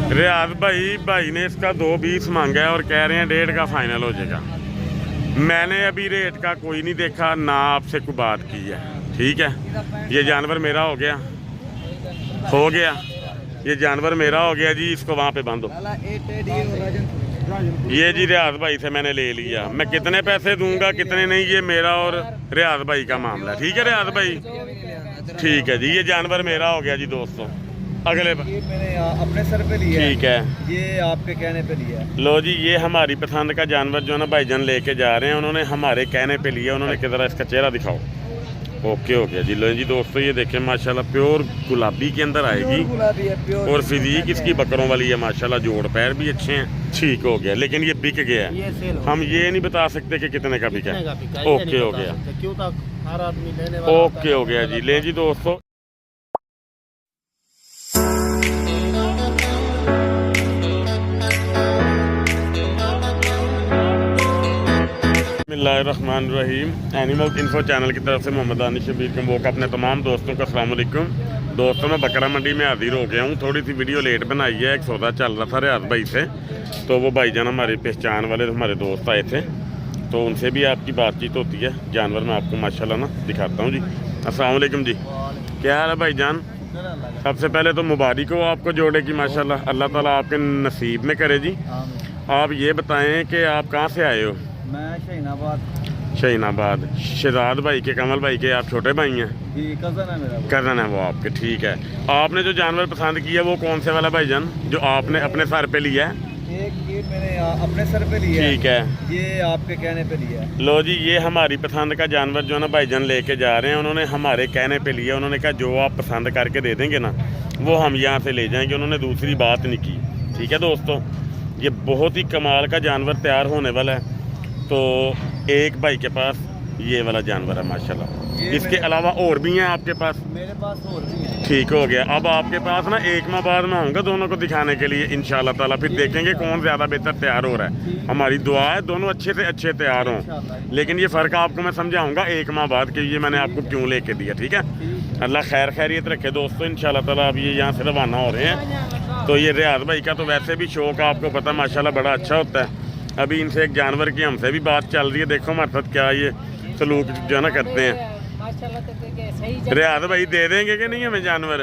रियाज भाई ने इसका 2.20 मांगा है और कह रहे हैं 1.5 का फाइनल हो जाएगा। मैंने अभी रेट का कोई नहीं देखा ना आपसे कोई बात की है, ठीक है। ये जानवर मेरा हो गया, ये जानवर मेरा हो गया जी। इसको वहाँ पे बांधो। ये जी रियाज भाई से मैंने ले लिया। मैं कितने पैसे दूंगा कितने नहीं, ये मेरा और रियाज भाई का मामला है, ठीक है रियाज भाई, ठीक है जी। ये जानवर मेरा हो गया जी दोस्तों। अगले ये मैंने अपने सर पे लिया, ठीक है, ये आपके कहने पे लिया। लो जी, ये हमारी पसंद का जानवर जो है ना भाईजान लेके जा रहे हैं, उन्होंने हमारे कहने पे लिया। उन्होंने किधर इसका चेहरा दिखाओ। ओके हो गया जी। लो जी दोस्तों, ये देखें माशाल्लाह प्योर गुलाबी के अंदर आएगी और फिजीक इसकी बकरों वाली है माशाल्लाह। जोड़ पैर भी अच्छे हैं, ठीक हो गया। लेकिन ये बिक गया है, हम ये नहीं बता सकते कि कितने का बिका है। ओके हो गया, ओके हो गया जी। ले जी दोस्तों, बिस्मिल्लाहिर्रहमानिर्रहीम। एनिमल इन्फो चैनल की तरफ से मोहम्मद दानिश शबीर कम्बो का अपने तमाम दोस्तों को अस्सलाम वालेकुम। दोस्तों, मैं बकरा मंडी में हाजिर हो गया हूँ। थोड़ी सी वीडियो लेट बनाई है, एक सौदा चल रहा था रियाज भाई से, तो वो भाईजान हमारी पहचान वाले हमारे दोस्त आए थे, तो उनसे भी आपकी बातचीत होती है। जानवर मैं आपको माशाल्लाह ना दिखाता हूँ जी। अस्सलाम वालेकुम जी, क्या हाल है भाईजान? सबसे पहले तो मुबारक हो आपको जोड़े की माशाल्लाह, अल्लाह ताला आपके नसीब में करे जी। आप ये बताएं कि आप कहाँ से आए हो? मैं शहीनाबाद। शहजाद भाई के, कमल भाई के आप छोटे भाई हैं? कज़न है मेरा। कज़न है वो आपके, ठीक है। आपने जो जानवर पसंद किया वो कौन से वाला भाईजान जो आपने अपने सर पे लिया है? एक ये मैंने अपने सर पे लिया, ठीक है, ये आपके कहने पे लिया है। लो जी, ये हमारी पसंद का जानवर जो है ना भाईजान लेके जा रहे हैं। उन्होंने हमारे कहने पे लिया। उन्होंने कहा जो आप पसंद करके दे देंगे ना वो हम यहाँ से ले जाएंगे। उन्होंने दूसरी बात नहीं की, ठीक है दोस्तों। ये बहुत ही कमाल का जानवर तैयार होने वाला है। तो एक भाई के पास ये वाला जानवर है माशाल्लाह। इसके अलावा और भी हैं आपके पास? मेरे पास और भी हैं। ठीक हो गया। अब आपके पास ना एक माह बाद में आऊँगा दोनों को दिखाने के लिए इंशाल्लाह ताला। फिर देखेंगे कौन ज़्यादा बेहतर तैयार हो रहा है। हमारी दुआ है दोनों अच्छे से अच्छे तैयार हों, लेकिन ये फ़र्क आपको मैं समझाऊँगा एक माह बाद कि ये मैंने आपको क्यों लेके दिया, ठीक है। अल्लाह खैर खैरियत रखे दोस्तों इंशाल्लाह ताला। अब ये यहाँ से रवाना हो रहे हैं। तो ये रियाज भाई का तो वैसे भी शौक आपको पता माशाल्लाह बड़ा अच्छा होता है। अभी इनसे एक जानवर की हमसे भी बात चल रही है। देखो हमारे साथ क्या ये सलूक जो है ना करते हैं। रियाज भाई दे देंगे कि नहीं हमें जानवर?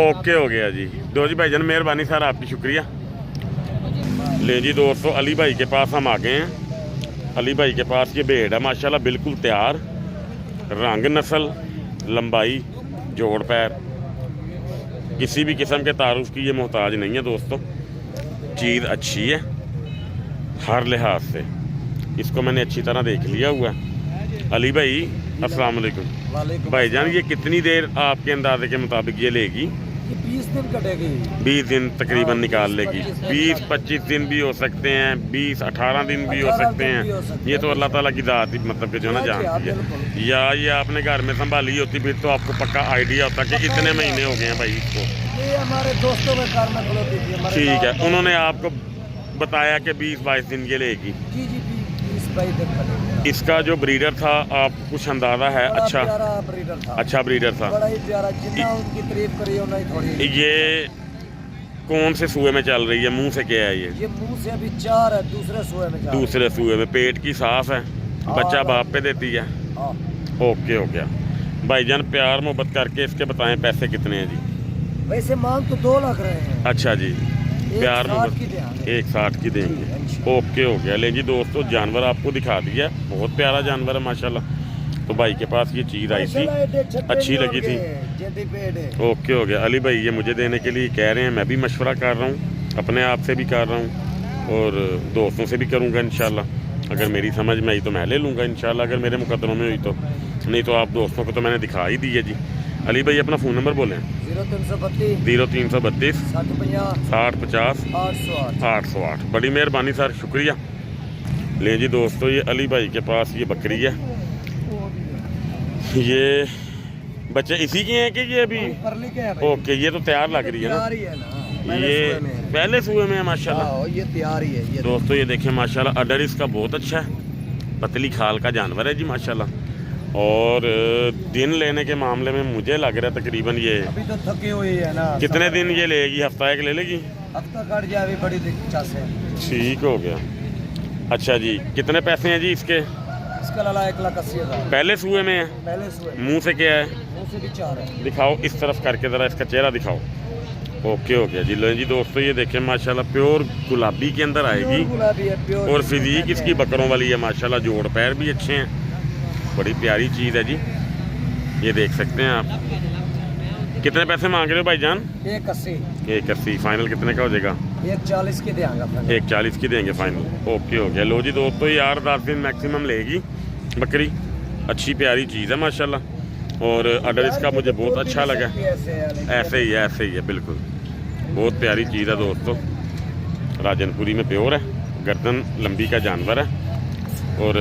ओके हो गया जी। दो जी भाईजान, मेहरबानी सर आपकी, शुक्रिया। ले जी दोस्तों, अली भाई के पास हम आ गए हैं। अली भाई के पास ये भेड़ है माशाल्लाह बिल्कुल तैयार। रंग, नस्ल, लंबाई, जोड़ पैर, किसी भी किस्म के तारुफ की ये मोहताज नहीं है दोस्तों। चीज़ अच्छी है हर लिहाज से। इसको मैंने अच्छी तरह देख लिया हुआ है। अली भाई अस्सलाम वालेकुम। भाईजान, ये कितनी देर आपके अंदाजे के मुताबिक ये लेगी? 20 दिन कटेगी। 20 दिन तकरीबन निकाल लेगी। 20-25 दिन भी हो सकते हैं, 20-18 दिन भी हो सकते हैं। ये तो अल्लाह ताला की ज़ात मतलब कि जो ना जानती है। या ये आपने घर में संभाली होती फिर तो आपको पक्का आइडिया होता कि इतने महीने हो गए हैं भाई इसको। ये हमारे दोस्तों में घर में खलोती थी। ठीक है, उन्होंने आपको बताया कि 20-22 दिन ये लेगी। जी जी, 20-22 दिन कटेगी। इसका जो ब्रीडर था आप कुछ अंदाजा है? अच्छा ब्रीडर था, अच्छा ब्रीडर था, बड़ा ही प्यारा। जितना उनकी तारीफ करी उन्हें थोड़ी। ये कौन से सूए में चल रही है? मुंह से क्या है ये मुंह से अभी 4 है, दूसरे सूए में। दूसरे सूए में। पेट की साफ है, बच्चा बाप पे देती है। ओके हो गया भाईजान। प्यार मोहब्बत करके इसके बताएं पैसे कितने हैं जी? वैसे मांग तो 2 लाख रहे हैं। अच्छा जी, प्यार मोहब्बत 160 की देंगे। ओके हो गया। ले जी दोस्तों, जानवर आपको दिखा दिया, बहुत प्यारा जानवर है माशाल्लाह। तो भाई के पास ये चीज़ आई थी, अच्छी लगी थी। ओके हो गया। अली भाई ये मुझे देने के लिए कह रहे हैं, मैं भी मशवरा कर रहा हूँ, अपने आप से भी कर रहा हूँ और दोस्तों से भी करूँगा इंशाल्लाह। अगर मेरी समझ में आई तो मैं ले लूँगा इंशाल्लाह, अगर मेरे मुकद्दरों में हुई तो। नहीं तो आप दोस्तों को तो मैंने दिखा ही दी है जी। अली भाई अपना फ़ोन नंबर बोलें। 0332 60 50 808। बड़ी मेहरबानी सर, शुक्रिया। ले जी दोस्तों, ये अली भाई के पास ये बकरी है। ये बच्चे इसी के हैं कि ये अभी? ओके, ये तो तैयार लग रही है ना। ये पहले सूए में है माशाल्लाह। ये तैयार ही है। दोस्तों ये देखें माशाल्लाह, अडर इसका बहुत अच्छा है, पतली खाल का जानवर है जी माशाल्लाह। और दिन लेने के मामले में मुझे लग रहा है तकरीबन ये अभी तो थकी हुई है ना। कितने दिन ये लेगी, हफ्ता एक ले लेगी? हफ्ता कट जाए अभी बड़ी दिक्कत से। ठीक हो गया। अच्छा जी, कितने पैसे हैं जी इसके? इसका लला 1,80,000 पहले सूए में है? पहले सुए मुंह से क्या है? मुंह से भी 4 है। दिखाओ इस तरफ करके ज़रा इसका चेहरा दिखाओ। ओके हो गया जी। लो जी दोस्तों, ये देखें माशाल्लाह प्योर गुलाबी के अंदर आएगी प्योर गुलाबी है, प्योर। और फिजीक इसकी बकरों वाली है माशाल्लाह। जोड़ पैर भी अच्छे हैं, बड़ी प्यारी चीज़ है जी। ये देख सकते हैं आप। कितने पैसे मांग रहे हो भाईजान? 1,80। 1,80। फाइनल कितने का हो जाएगा? 1,40 की देंगे। 1,40 की देंगे फाइनल। ओके हो गया। लो जी दोस्तों, ये 8-10 दिन मैक्सिमम लेगी बकरी। अच्छी प्यारी चीज़ है माशाल्लाह और ऑर्डर इसका मुझे बहुत अच्छा लगा। ऐसे ही है बिल्कुल। बहुत प्यारी चीज़ है दोस्तों। राजनपुरी में प्योर है, गर्दन लंबी का जानवर है और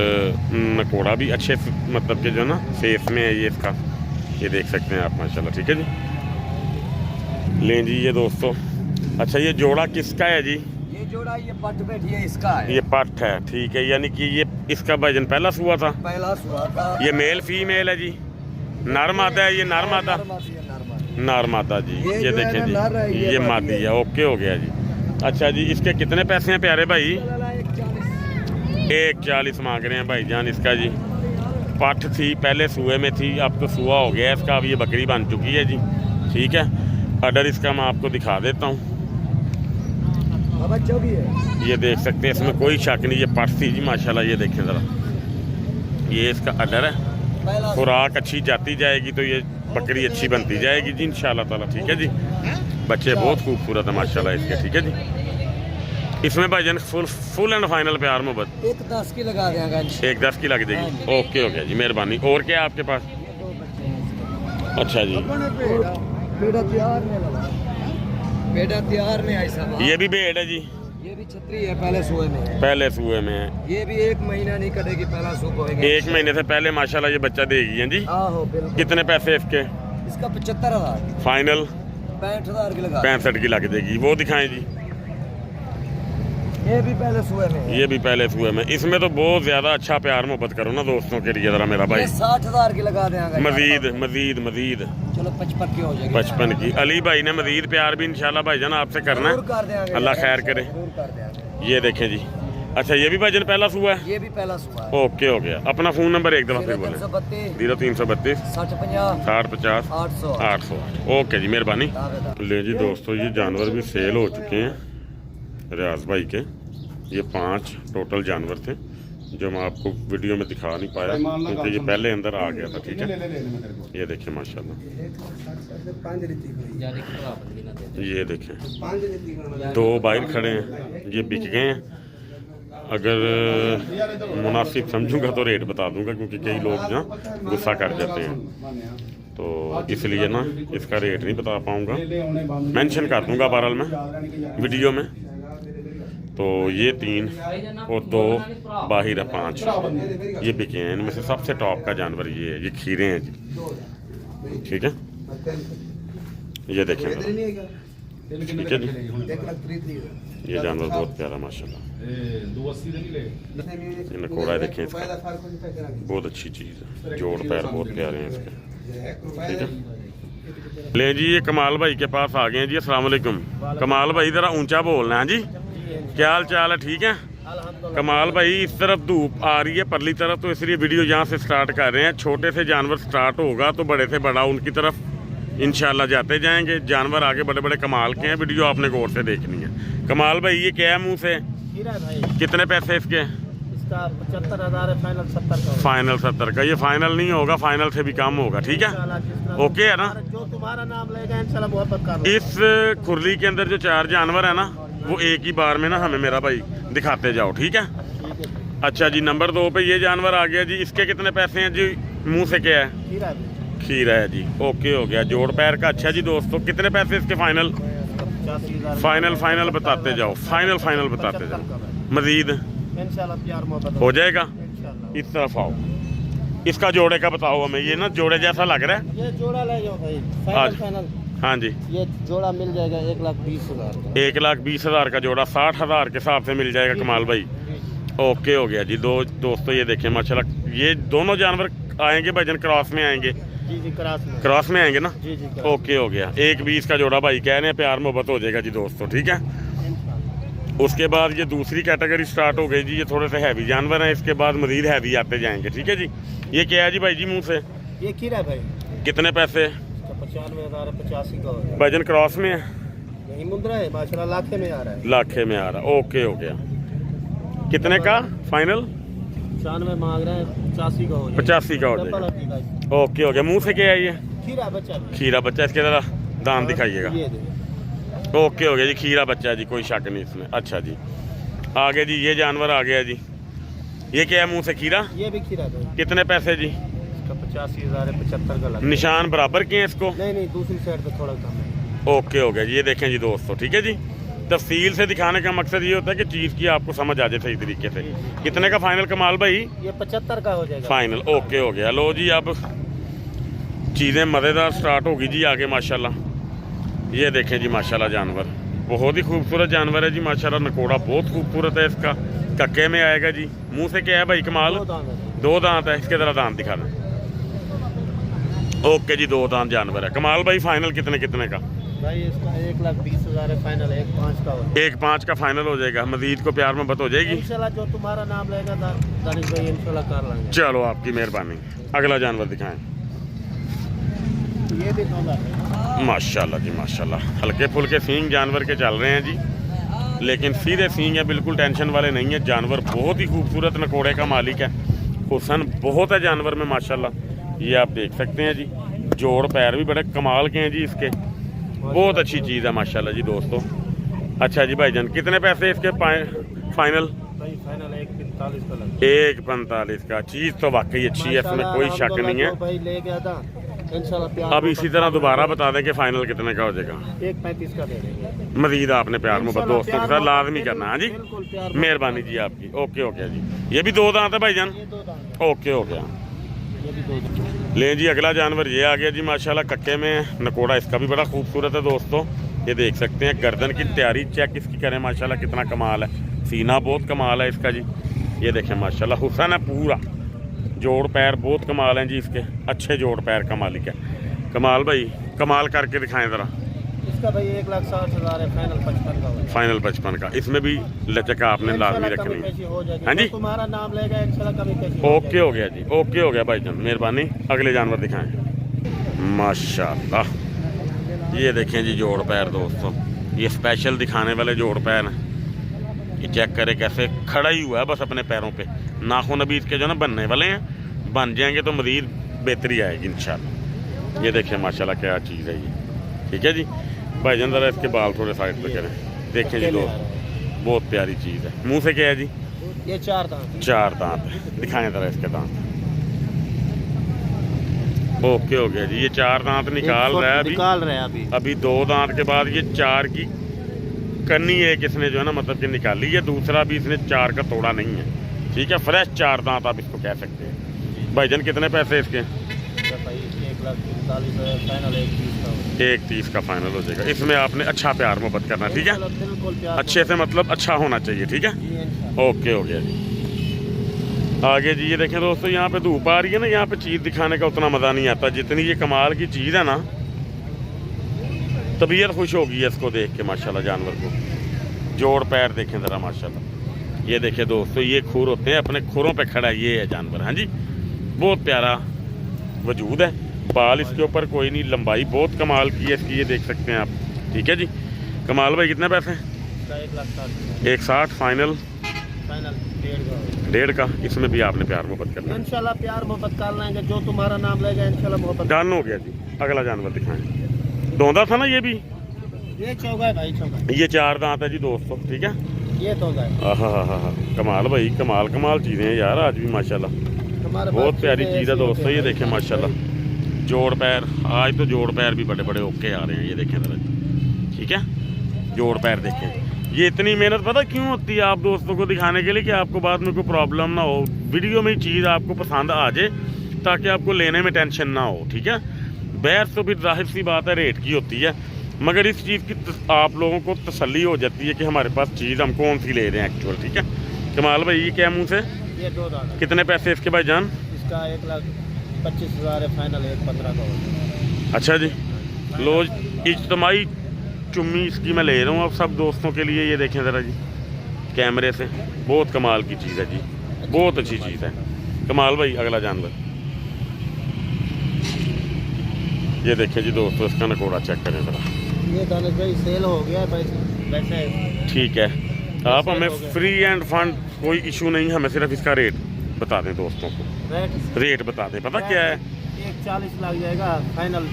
नकोड़ा भी अच्छे मतलब कि जो ना फेस में है ये इसका। ये देख सकते हैं आप माशाल्लाह। ठीक है जी। लें जी ये दोस्तों। अच्छा, ये जोड़ा किसका है जी? ये जोड़ा ये पट बैठी है इसका है। ये पट है, ठीक है। यानी कि ये इसका भाईजान पहला सुआ था? पहला सुआ था। ये मेल फीमेल है जी? नर मादा है ये? नर मादा? नर मादा जी। ये देखें जी, ये मादी है। ओके हो गया जी। अच्छा जी, इसके कितने पैसे हैं प्यारे भाई? 1,40 मांग रहे हैं भाईजान इसका जी। पठ थी पहले सुए में थी, अब तो सुआ हो गया इसका, अब ये बकरी बन चुकी है जी। ठीक है, ऑर्डर इसका मैं आपको दिखा देता हूँ। ये देख सकते हैं, इसमें कोई शक नहीं, ये पठ थी जी माशाल्लाह। ये देखें ज़रा, ये इसका ऑर्डर है। खुराक अच्छी जाती जाएगी तो ये बकरी अच्छी बनती जाएगी जी इंशाल्लाह ताला। ठीक है जी। बच्चे बहुत खूबसूरत है माशाल्लाह इसके। ठीक है जी। इसमें भाईजान फुल एंड फाइनल प्यार मोहब्बत 1,10 की लगा देंगे। 1,10 की लग जाएगी। ओके हो गया जी, मेहरबानी। और क्या है आपके पास? अच्छा जी, बेटा तैयार में लगा, बेटा तैयार में ऐसा। ये भी भेड़ है जी? ये भी छतरी है, पहले सुए में है। पहले सुए में है। ये भी 1 महीना नहीं कटेगी, पहला सूप होएगा। 1 महीने से पहले माशाल्लाह ये बच्चा देगी है जी। आहो बिल्कुल। कितने पैसे इसके? इसका 75,000। फाइनल 65,000 की लगा। 65 की लग जाएगी। वो दिखाएं जी। ये भी पहले सुए में है। ये भी पहले सुए में। इसमें तो बहुत ज्यादा अच्छा प्यार मोहब्बत करो ना दोस्तों के लिए जरा मेरा भाई। 60,000 की लगा देंगे। मजीद चलो 55 की हो जाएगी। 55 की। अली भाई ने मजीद प्यार भी इंशाल्लाह भाईजान आपसे करना है, अल्लाह खैर करे। ये देखें जी। अच्छा, ये भी भाईजान पहला सुआ है? ये भी पहला सुआ है। ओके हो गया। अपना फ़ोन नंबर एक दफ़ा फिर बोलें। 0332 60 50 800। ओके जी, मेहरबानी। ले जी दोस्तों, ये जानवर भी सेल हो चुके हैं रियाज भाई के। ये 5 टोटल जानवर थे जो मैं आपको वीडियो में दिखा नहीं पाया क्योंकि ये पहले अंदर आ गया था। ठीक है, ये देखें माशाल्लाह। ये देखें 2 बाहर खड़े हैं, ये बिक गए हैं। अगर मुनासिब समझूंगा तो रेट बता दूंगा क्योंकि कई लोग ना गुस्सा कर जाते हैं, तो इसलिए ना इसका रेट नहीं बता पाऊंगा। मेंशन कर दूंगा बहरहाल मैं वीडियो में। तो ये 3 और 2 बाहिर है 5 ये बिके हैं। इनमें से सबसे टॉप का जानवर ये है, ये खीरे हैं जी। ठीक है, ये देखें। ठीक है जी, ये जानवर बहुत प्यारा माशाल्लाह। ये नकोड़ा देखें इसका, बहुत अच्छी चीज़ है। जोड़ पैर बहुत प्यारे हैं इसके। ठीक है, ले जी ये कमाल भाई के पास आ गए हैं जी। अस्सलाम वालेकुम कमाल भाई, ज़रा ऊंचा बोलना है जी। क्या हाल चाल है? ठीक है कमाल भाई। इस तरफ धूप आ रही है परली तरफ, तो इसलिए वीडियो यहाँ से स्टार्ट कर रहे हैं। छोटे से जानवर स्टार्ट होगा तो बड़े से बड़ा उनकी तरफ इंशाल्लाह जाते जाएंगे। जानवर आगे बड़े बड़े कमाल के हैं, वीडियो आपने गौर से देखनी है। कमाल भाई ये क्या है मुँह से? कितने पैसे इसके? इसका 75,000 है, फाइनल 70 का। फाइनल 70 का। ये फाइनल नहीं होगा, फाइनल से भी कम होगा। ठीक है, ओके है ना? जो तुम्हारा नाम लेगा इंशाल्लाह मोहब्बत कर लो। इस खुरली के अंदर जो 4 जानवर है ना, वो एक ही बार में ना हमें मेरा भाई दिखाते जाओ। ठीक है, अच्छा जी। नंबर 2 पे ये जानवर आ गया जी। इसके कितने पैसे हैं जी? मुंह से क्या है? खीरा है जी। ओके हो गया, जोड़ पैर का। अच्छा जी दोस्तों, कितने पैसे इसके फाइनल? फाइनल बताते जाओ, फाइनल बताते जाओ। मजीद इंशाल्लाह प्यार मोहब्बत हो जाएगा। इंशाल्लाह। इस तरफ आओ, इसका जोड़े का बताओ हमें। ये ना जोड़े जैसा लग रहा है। ये जोड़ा ले जाओ भाई, आज। फाइनल। हाँ जी, ये जोड़ा मिल जाएगा 1,20,000 का। 1,20,000 का जोड़ा 60,000 के हिसाब से मिल जाएगा कमाल भाई। ओके हो गया जी। दोस्तों ये देखें माशाल्लाह, ये दोनों जानवर आएंगे भाईजान क्रॉस में आएंगे? जी जी क्रॉस में। क्रॉस में आएंगे ना? जी जी क्रॉस। ओके हो गया। 1.20 का जोड़ा भाई कह रहे हैं, प्यार मोहब्बत हो जाएगा जी दोस्तों, ठीक है। उसके बाद ये दूसरी कैटेगरी स्टार्ट हो गई जी, ये थोड़े से हैवी जानवर हैं, इसके बाद मजीद हैवी आते जाएंगे, ठीक है जी। ये क्या है जी भाई जी मुँह से? ये खीरा है भाई, कितने पैसे? 95,000 85 का हो गया। भाईजान क्रॉस में है? नहीं मुंद्रा है माशाल्लाह, लाखे में आ रहा है। लाखे में आ रहा, ओके हो गया। कितने का फाइनल? 95 मांग रहे हैं, 85 का हो जाएगा। 85 का हो डबल जाएगा, हड्डी भाई। ओके हो गया। मुँह से क्या है ये? खीरा बच्चा भी। खीरा बच्चा, इसके ज़रा दांत दिखाइएगा। ये दे। ओके हो गया जी, खीरा बच्चा है जी, कोई शक नहीं इसमें। अच्छा जी, आगे जी ये जानवर आ गया जी, ये क्या है मुंह से? खीरा। ये भी खीरा भाई, कितने पैसे जी? इसका 85,000 है, 75 का लगा। निशान बराबर किए हैं इसको? नहीं नहीं, दूसरी साइड पे थोड़ा कम है। ओके हो गया जी, ये देखें जी दोस्तों, ठीक है जी। तफसील से दिखाने का मकसद ये होता है कि चीज़ की आपको समझ आ जाए सही तरीके से। कितने का फाइनल कमाल भाई? ये 75 का हो जाएगा फाइनल, ओके हो गया। लो जी, अब चीज़ें मज़ेदार स्टार्ट होगी जी आगे माशाल्लाह। ये देखें जी माशाल्लाह, जानवर बहुत ही खूबसूरत जानवर है जी माशाल्लाह। नकोड़ा बहुत खूबसूरत है इसका, कक्के में आएगा जी। मुंह से क्या है भाई कमाल? 2 दांत है। 2 दांत है, इसके तरह दांत दिखा दें। ओके जी, 2 दांत जानवर है। कमाल भाई फाइनल कितने कितने का? भाई इसका 1,20,000 है फाइनल, 1,5 का हो जाएगा। 1.5 का फाइनल हो जाएगा। मजीद को प्यार मोहब्बत हो जाएगी इंशाल्लाह, जो तुम्हारा नाम लेगा दानिश भाई इंशाल्लाह कर लेंगे। चलो, आपकी मेहरबानी। अगला जानवर दिखाएं। ये भी 2 दांत है। माशाल्लाह जी माशाल्लाह, हल्के फुल्के सींग जानवर के चल रहे हैं जी, लेकिन सीधे सींग है, बिल्कुल टेंशन वाले नहीं है। जानवर बहुत ही खूबसूरत नकोड़े का मालिक है, हुसन बहुत है जानवर में माशाल्लाह। ये आप देख सकते हैं जी, जोड़ पैर भी बड़े कमाल के हैं जी इसके, बहुत अच्छी चीज़ है माशाल्लाह जी दोस्तों। अच्छा जी भाईजान, कितने पैसे इसके फाइनल? भाई फाइनल 1,45 का लगा। 1.45 का। चीज़ तो वाकई अच्छी है, इसमें कोई शक नहीं है। भाई ले गया था इंशाल्लाह प्यार। अब इसी तरह दोबारा बता दें कि फाइनल कितने का हो जाएगा। 1,35 का दे देंगे। मजीद आपने प्यार मोहब्बत दोस्तों के साथ लाजमी करना है जी, बिल्कुल प्यार। मेहरबानी जी आपकी। ओके ओके जी, ये भी 2 दांत है भाईजान? ये 2 दांत ओके हो गया। है। ये भी 2 दांत। ले जी, अगला जानवर ये आ गया जी माशाल्लाह, कक्के में है। नकोड़ा इसका भी बड़ा खूबसूरत है दोस्तों, ये देख सकते हैं। गर्दन की तैयारी चेक इसकी करें माशाल्लाह, कितना कमाल है। सीना बहुत कमाल है इसका जी, ये देखें माशाल्लाह, हुसन है पूरा। जोड़ पैर बहुत कमाल हैं जी इसके, अच्छे जोड़ पैर का मालिक है। कमाल भाई, कमाल करके दिखाएं ज़रा। इसका भाई 1,60,000 है फाइनल, 55 का हो जाएगा। फाइनल 55 का। इसमें भी लचक आपने लाजमी इंशाल्लाह रखनी कमी है। पेशी हो जाएगी। हाँ जी, जो तुम्हारा नाम लेगा इंशाल्लाह कमी पेशी हो ओके हो गया जी, ओके हो गया भाईजान, मेहरबानी। अगले जानवर दिखाएं। माशाल्लाह, ये देखें जी जोड़ पैर दोस्तों, ये स्पेशल दिखाने वाले जोड़ पैर हैं। ये चेक करें कैसे खड़ा ही हुआ है बस अपने पैरों पे। नाखून अभी इसके जो ना बनने वाले हैं, बन जाएंगे तो मज़ीद बेहतरी आएगी इंशाल्लाह। ये देखें माशाल्लाह क्या चीज़ है ये, ठीक है जी। भाईजान ज़रा इसके बाल थोड़े साइड पे करें, देखें जी दोस्त, बहुत प्यारी चीज़ है। मुँह से क्या है जी? ये 4 दांत। 4 दांत है, दिखाएं ज़रा इसके दांत। ओके हो गया जी, ये 4 दांत निकाल रहा है अभी। निकाल रहे हैं अभी 2 दांत के बाद ये 4 की कन्नी एक इसने जो है ना मतलब कि निकाली है, दूसरा भी इसने 4 का तोड़ा नहीं है, ठीक है। फ्रेश 4 दांत आप इसको कह सकते हैं। भाईजान कितने पैसे इसके? 1,45,000 फाइनल, 1,30 का। 1.30 का फाइनल हो जाएगा। इसमें आपने अच्छा प्यार मोहब्बत करना, ठीक है। बिल्कुल प्यार। अच्छे से मतलब अच्छा होना चाहिए, ठीक है। जी इंशाल्लाह। ओके हो गया जी। आगे जी ये देखें दोस्तों, यहाँ पे धूप आ रही है ना, यहाँ पे चीज़ दिखाने का उतना मज़ा नहीं आता जितनी ये कमाल की चीज़ है ना। तबीयत खुश होगी इसको देख के माशाल्लाह जानवर को। जोड़ पैर देखें ज़रा माशाल्लाह, ये देखें दोस्तों, ये खुर होते हैं, अपने खुरों पे खड़ा ये है जानवर। हाँ जी, बहुत प्यारा वजूद है। बाल इसके ऊपर कोई नहीं, लंबाई बहुत कमाल की है इसकी, ये देख सकते हैं आप, ठीक है जी। कमाल भाई कितने पैसे? 1,60 फाइनल, 1.5 का। इसमें भी आपने प्यार मोहब्बत करना है इंशाल्लाह, प्यार मोहब्बत कर लेंगे। जो तुम्हारा नाम लेगा इंशाल्लाह मोहब्बत। डन हो गया जी। अगला जानवर दिखाएं। दौंदा था ना ये भी? ये चौगा है भाई, चौगा। ये 4 दांत है जी दोस्तों, ठीक है। ये तो है। हाँ, कमाल भाई, कमाल चीज़ें हैं यार आज भी माशाल्लाह, बहुत प्यारी चीज़ है दोस्तों। ये देखें माशाल्लाह, जोड़ पैर, आज तो जोड़ पैर भी बड़े बड़े ओके आ रहे हैं, ये देखें ज़रा, ठीक है। जोड़ पैर देखें। ये इतनी मेहनत पता क्यों होती है आप दोस्तों को दिखाने के लिए कि आपको बाद में कोई प्रॉब्लम ना हो, वीडियो में चीज़ आपको पसंद आ जाए ताकि आपको लेने में टेंशन ना हो, ठीक है। बहस तो फिर जाहिर सी बात है रेट की होती है, मगर इस चीज़ की आप लोगों को तसल्ली हो जाती है कि हमारे पास चीज़ हम कौन सी ले रहे हैं एक्चुअल, ठीक है। कमाल भाई, ये क्या मुँह से? ये 2 दांत। कितने पैसे इसके भाईजान? इसका 1,20,000 25,000 है फाइनल, एक 15 का होगा। अच्छा जी, लो इज्तमाही चुम्मी इसकी मैं ले रहा हूँ अब सब दोस्तों के लिए। ये देखें ज़रा जी कैमरे से, बहुत कमाल की चीज़ है जी, बहुत अच्छी चीज़ है। कमाल भाई अगला जानवर ये देखें जी दोस्तों, इसका नकोड़ा चेक करें ज़रा। ये दानिश भाई सेल हो गया है वैसे। ठीक है, आप हमें फ्री एंड फंड कोई इशू नहीं, हमें सिर्फ इसका रेट बता दें दोस्तों को। रेट बता दें, पता क्या है? 140 लग जाएगा फाइनल,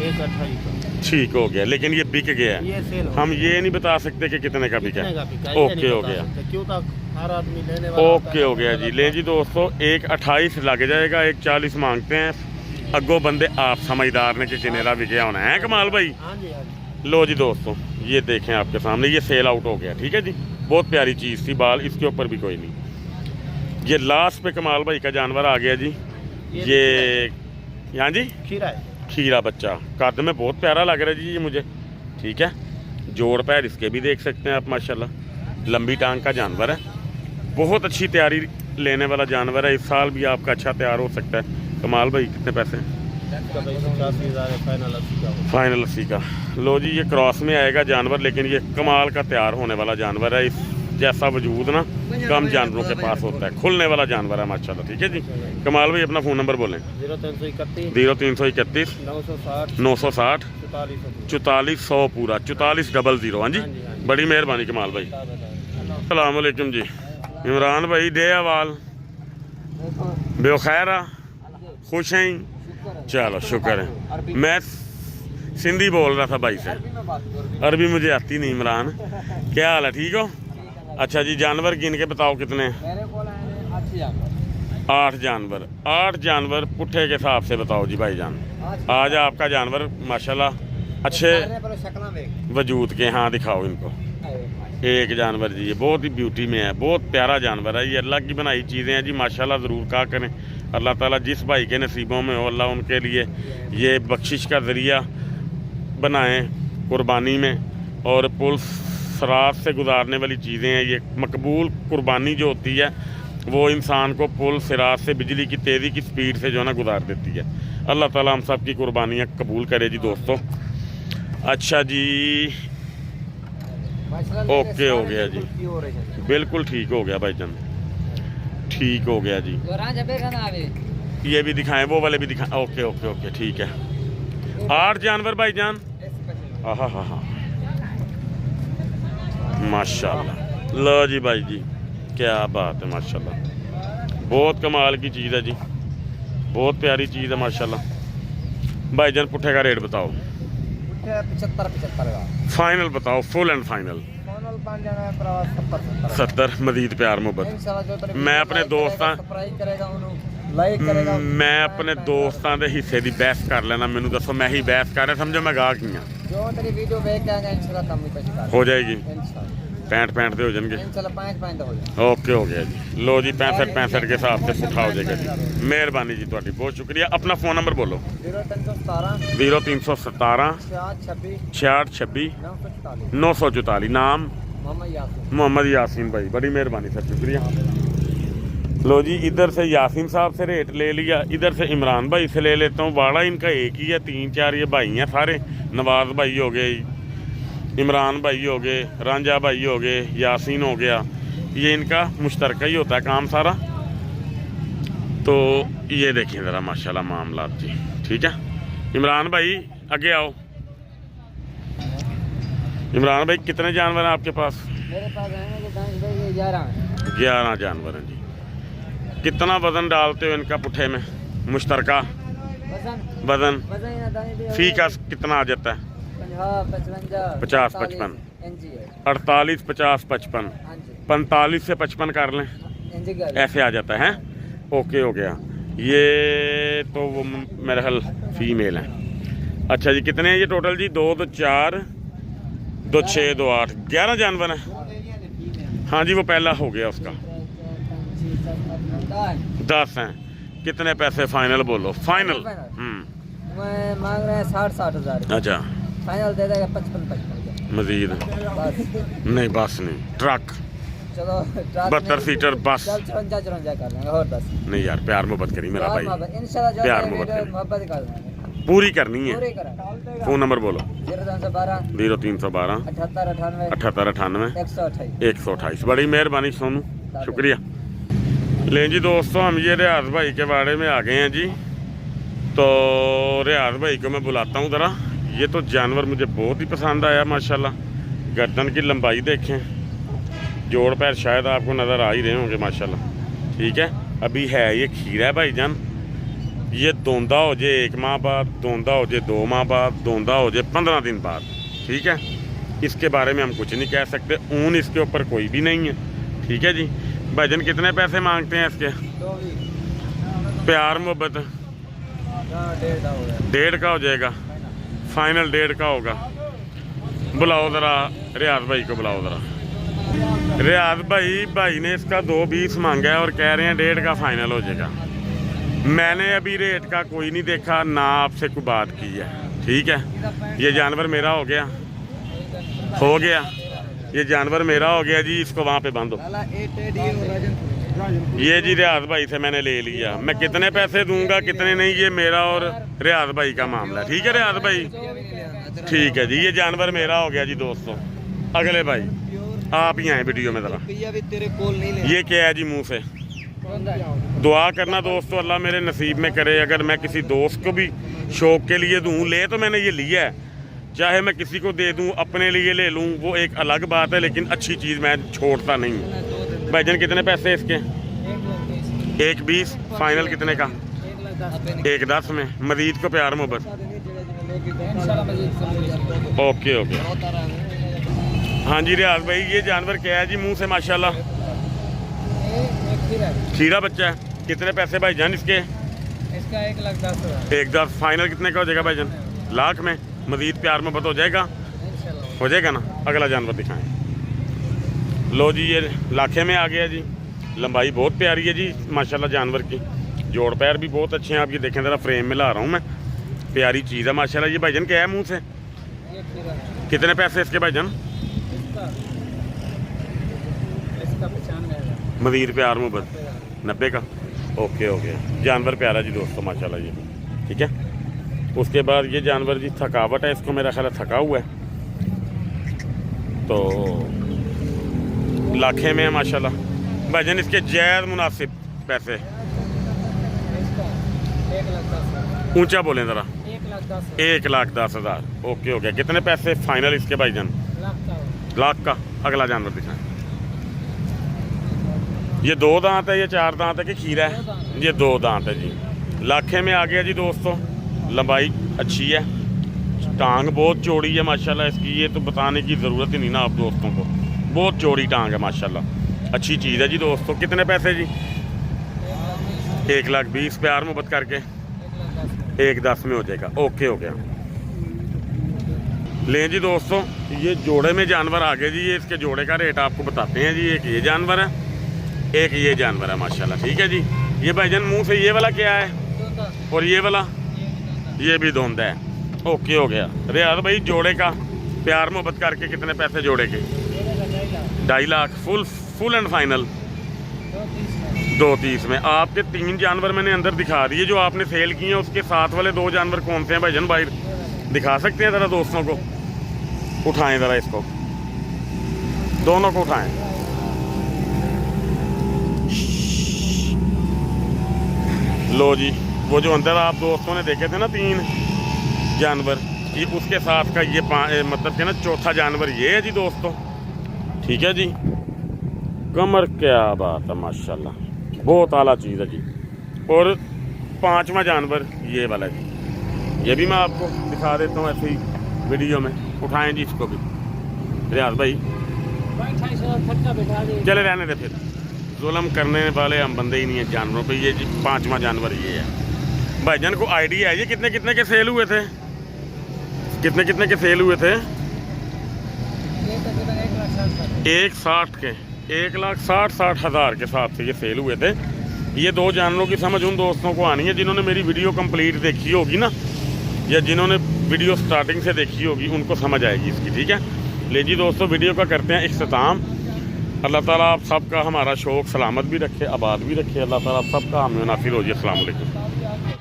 128 का। ठीक हो गया, लेकिन ये बिक गया है, ये सेल हम ये नहीं बता सकते कि कितने का बिका है। ओके हो गया, क्यों तक हर आदमी लेने वाला। ओके हो गया जी। ले जी दोस्तों, 128 लग जाएगा, 140 मांगते हैं। अगो बंदे आप समझदार ने कि किनेरा बिकया होना है कमाल भाई। हाँ जी, हाँ जी। लो जी दोस्तों, ये देखें आपके सामने, ये सेल आउट हो गया। ठीक है जी, बहुत प्यारी चीज़ थी, बाल इसके ऊपर भी कोई नहीं। ये लास्ट पे कमाल भाई का जानवर आ गया जी। ये यहाँ जी खीरा है, खीरा बच्चा, कद में बहुत प्यारा लग रहा है जी ये मुझे। ठीक है, जोड़ पैर इसके भी देख सकते हैं आप माशाल्लाह, लंबी टांग का जानवर है, बहुत अच्छी तैयारी लेने वाला जानवर है। इस साल भी आपका अच्छा तैयार हो सकता है। कमाल भाई कितने पैसे हैं? 85,000 है फाइनल, 80 का होगा। फाइनल 80 का। लो जी, ये क्रॉस में आएगा जानवर, लेकिन ये कमाल का तैयार होने वाला जानवर है। इस जैसा वजूद ना कम जानवरों के पास होता है, खुलने वाला जानवर है माशाल्लाह। ठीक है जी, कमाल भाई अपना फ़ोन नंबर बोलें। 0331 0331 960 960 44 4400 पूरा 4400। हाँ जी, हाँ जी, हाँ जी। बड़ी मेहरबानी कमाल भाई। अस्सलाम वालेकुम जी। इमरान भाई दे अवाल बेओ खैर आ, खुश हैं? चलो शुक्र है। मैं सिंधी बोल रहा था भाई से, अरबी मुझे आती नहीं। इमरान क्या हाल है, ठीक हो? अच्छा जी, जानवर गिन के बताओ कितने? 8 जानवर। 8 जानवर पुट्ठे के हिसाब से बताओ जी भाईजान। आज आपका जानवर माशाल्लाह अच्छे वजूद के। हाँ दिखाओ इनको। एक जानवर जी, ये बहुत ही ब्यूटी में है, बहुत प्यारा जानवर है। ये अल्लाह की बनाई चीज़ें हैं जी माशाल्लाह, ज़रूर कहा करें। अल्लाह ताला जिस भाई के नसीबों में हो, अल्लाह उनके लिए ये बख्शिश का ज़रिया बनाएं कुर्बानी में। और पुल सरात से गुजारने वाली चीज़ें हैं ये। मकबूल कुर्बानी जो होती है वो इंसान को पुल सिरात से बिजली की तेज़ी की स्पीड से जो है ना गुजार देती है। अल्लाह ताला हम सब की कुर्बानियाँ कबूल करे जी दोस्तों। अच्छा जी, ओके हो गया जी, बिल्कुल ठीक हो गया भाईजान, ठीक हो गया जी। ये भी दिखाएं, वो वाले भी दिखाएं। ओके ओके ओके ठीक है। 8 जानवर भाईजान। हाँ हाँ हाँ माशाल्लाह। लो जी भाई जी, क्या बात है माशाल्लाह, बहुत कमाल की चीज़ है जी, बहुत प्यारी चीज़ है माशाल्लाह। भाईजान पुट्ठे का रेट बताओ। 75 का फाइनल बताओ, फुल एंड फाइनल। 70 मजीद प्यार मोहब्बत। मैं अपने दोस्तां मैं अपने दोस्तां दे हिस्से दी बहस कर लेना, मैनू दसो मैं ही बहस कर रहा, समझो मैं गाहक ही हाँ। जो तेरी वीडियो देख के आएगा इंशाल्लाह कम ही पैसे हो जाएगी, इंशाल्लाह 65 पे हो जाएंगे। इंशाल्लाह 5 हो जाए। ओके हो गया जी। लो जी 65 के हिसाब से पुट्ठा हो जाएगा जी। मेहरबानी जी ਤੁਹਾਡੀ, बहुत शुक्रिया। अपना फ़ोन नंबर बोलो। 0317 66 26 944। नाम? मोहम्मद यासीन भाई, बड़ी मेहरबानी सर, शुक्रिया। लो जी, इधर से यासीन साहब से रेट ले लिया, इधर से इमरान भाई से ले लेता हूँ। वाड़ा इनका एक ही है, 3-4 ये भाई हैं सारे। नवाज भाई हो गए, इमरान भाई हो गए, रांझा भाई हो गए, यासीन हो गया। ये इनका मुश्तरका ही होता है काम सारा। तो ये देखिए ज़रा माशाल्लाह मामला जी। ठीक है इमरान भाई, आगे आओ। इमरान भाई कितने जानवर हैं आपके पास? मेरे पास है 11 जानवर हैं जी। कितना वज़न डालते हो इनका पुट्ठे में मुश्तरका वज़न? फी का कितना आ जाता है? 50 55 48 50 55 45 से 55 कर लें, ऐसे आ जाता है। ओके हो गया। ये तो वो मेरा ख्याल फीमेल है। अच्छा जी, कितने हैं ये टोटल जी? 2 2 4 2 6 2 8 11 जानवर हैं। हाँ जी, वो पहला हो गया उसका। 10 हैं। कितने पैसे फाइनल बोलो? फाइनल मैं मांग रहे हैं 60 हज़ार। अच्छा, फाइनल दे देगा 55 मजीद नहीं, बस नहीं, ट्रक चलो 72 सीटर बस। चल 54 कर लेंगे और 10 नहीं यार, प्यार मोहब्बत करी मेरा भाई, इंशाल्लाह जो प्यार है मोहब्बत वीडियो करें। मोहब्बत कर देंगे, पूरी करनी है। पूरी करें। फ़ोन नंबर बोलो। 0312 0312 7898 7898 128। 128। बड़ी मेहरबानी सोनू, शुक्रिया। लें जी दोस्तों, हम ये रियाज भाई के बारे में आ गए हैं जी। तो रियाज भाई को मैं बुलाता हूँ ज़रा। ये तो जानवर मुझे बहुत ही पसंद आया माशाल्लाह। गर्दन की लंबाई देखें, जोड़ पैर शायद आपको नज़र आ ही रहे होंगे माशाल्लाह। ठीक है, अभी है ये खीरा है भाईजान। ये दोंदा हो जाए 1 माह बाद, दोंदा हो जाए 2 माह बाद, दोंदा हो जाए 15 दिन बाद। ठीक है, इसके बारे में हम कुछ नहीं कह सकते। ऊन इसके ऊपर कोई भी नहीं है। ठीक है जी। भाईजान कितने पैसे मांगते हैं इसके? प्यार मोहब्बत 1.5 का हो जाएगा, फाइनल 1.5 का होगा। बुलाओ ज़रा रियाज भाई को, बुलाओ ज़रा। रियाज भाई ने इसका 2.20 मांगा है और कह रहे हैं 1.5 का फाइनल हो जाएगा। मैंने अभी रेट का कोई नहीं देखा, ना आपसे कोई बात की है। ठीक है, ये जानवर मेरा हो गया, ये जानवर मेरा हो गया जी। इसको वहाँ पे बांधो। ये जी रियाज भाई से मैंने ले लिया। मैं कितने पैसे दूंगा कितने नहीं, ये मेरा और रियाज भाई का मामला। ठीक है रियाज भाई, ठीक है जी। ये जानवर मेरा हो गया जी दोस्तों। अगले भाई आप ही आए वीडियो में ज़रा। ये क्या है जी मुँह से? दुआ करना दोस्तों, अल्लाह मेरे नसीब में करे। अगर मैं किसी दोस्त को भी शौक़ के लिए दूँ, ले तो मैंने ये लिया है, चाहे मैं किसी को दे दूँ, अपने लिए ले लूँ, वो एक अलग बात है, लेकिन अच्छी चीज़ मैं छोड़ता नहीं हूँ। भाईजान कितने पैसे इसके? 1.20। फाइनल कितने का? 1.10 में। मजीद को प्यार मोहब्बत। Okay okay. हाँ जी रियाज भाई, ये जानवर क्या है जी मुँह से माशाल्लाह? खीरा बच्चा है। कितने पैसे भाईजान इसके? इसका 1,10,000। 1.10। फाइनल कितने का हो जाएगा भाईजान? लाख में। मजीद प्यार मोहब्बत हो जाएगा? हो जाएगा ना। अगला जानवर दिखाएं। लो जी, ये लाखे में आ गया जी। लंबाई बहुत प्यारी है जी माशाल्लाह जानवर की। जोड़ पैर भी बहुत अच्छे हैं। आप ये देखें ज़रा, फ्रेम में ला रहा हूँ मैं। प्यारी चीज़ है माशाल्लाह। ये भाईजान क्या है मुँह से? कितने पैसे इसके भाईजान? इसका 95,000। मजीद प्यार मोहब्बत 90 का। Okay okay. जानवर प्यारा जी दोस्तों माशाल्लाह ये। ठीक है, उसके बाद ये जानवर जी थकावट है इसको, मेरा ख्याल थका हुआ है, तो लाखे में है माशाल्लाह। भाईजान इसके जायज़ मुनासिब पैसे? 1,10,000। ऊंचा बोलें ज़रा। 1,10,000। 1,10,000। ओके हो गया। कितने पैसे फाइनल इसके भाईजान? लाख का। अगला जानवर दिखाएं। ये 2 दांत है, ये 4 दांत है कि खीरा है? ये 2 दांत है जी। लाखे में आ गया जी दोस्तों। लंबाई अच्छी है, टांग बहुत चौड़ी है माशाल्लाह इसकी। ये तो बताने की ज़रूरत ही नहीं ना आप दोस्तों को, बहुत चौड़ी टांग है माशाल्लाह। अच्छी चीज़ है जी दोस्तों। कितने पैसे जी? 1,20,000 प्यार मोहब्बत करके 1,10 में हो जाएगा। ओके हो गया। लें जी दोस्तों, ये जोड़े में जानवर आ गए जी। ये इसके जोड़े का रेट आपको बताते हैं जी। एक ये जानवर है, एक ये जानवर है माशाल्लाह। ठीक है जी। ये भाईजान मुँह से ये वाला क्या है और ये वाला? ये भी धोंदा है। ओके हो गया। रियाज भाई जोड़े का प्यार मोहब्बत करके कितने पैसे जोड़े के? 2.5 लाख। फुल एंड फाइनल 2.30 में। आपके 3 जानवर मैंने अंदर दिखा दिए जो आपने सेल किए हैं। उसके साथ वाले 2 जानवर कौन से हैं भाईजान? बाहर दिखा सकते हैं ज़रा दोस्तों को? उठाएं ज़रा इसको, दोनों को उठाएं। लो जी, वो जो अंदर आप दोस्तों ने देखे थे ना 3 जानवर, ये उसके साथ का ये मतलब कि ना चौथा जानवर ये है जी दोस्तों। ठीक है जी। कमर क्या बात है माशाल्लाह, बहुत आला चीज़ है जी। और 5वां जानवर ये वाला जी, ये भी मैं आपको दिखा देता हूँ ऐसे ही वीडियो में। उठाएं जी इसको भी रियाज भाई। चले रहने दे, फिर जुल्म करने वाले हम बंदे ही नहीं हैं जानवरों पे। ये जी 5वां जानवर ये है। भाईजान को आइडिया है ये कितने कितने के सेल हुए थे? कितने कितने के सेल हुए थे? 1,60 के, 1,60,000 के साथ से ये सेल हुए थे। ये 2 जानवरों की समझ उन दोस्तों को आनी है जिन्होंने मेरी वीडियो कंप्लीट देखी होगी ना, या जिन्होंने वीडियो स्टार्टिंग से देखी होगी, उनको समझ आएगी इसकी। ठीक है, ले जी दोस्तों, वीडियो का करते हैं इख्तिताम। अल्लाह ताला आप सबका हमारा शौक़ सलामत भी रखे, आबाद भी रखे। अल्लाह ताला आप सबका हमें नासिर हो जाए। अस्सलाम वालेकुम।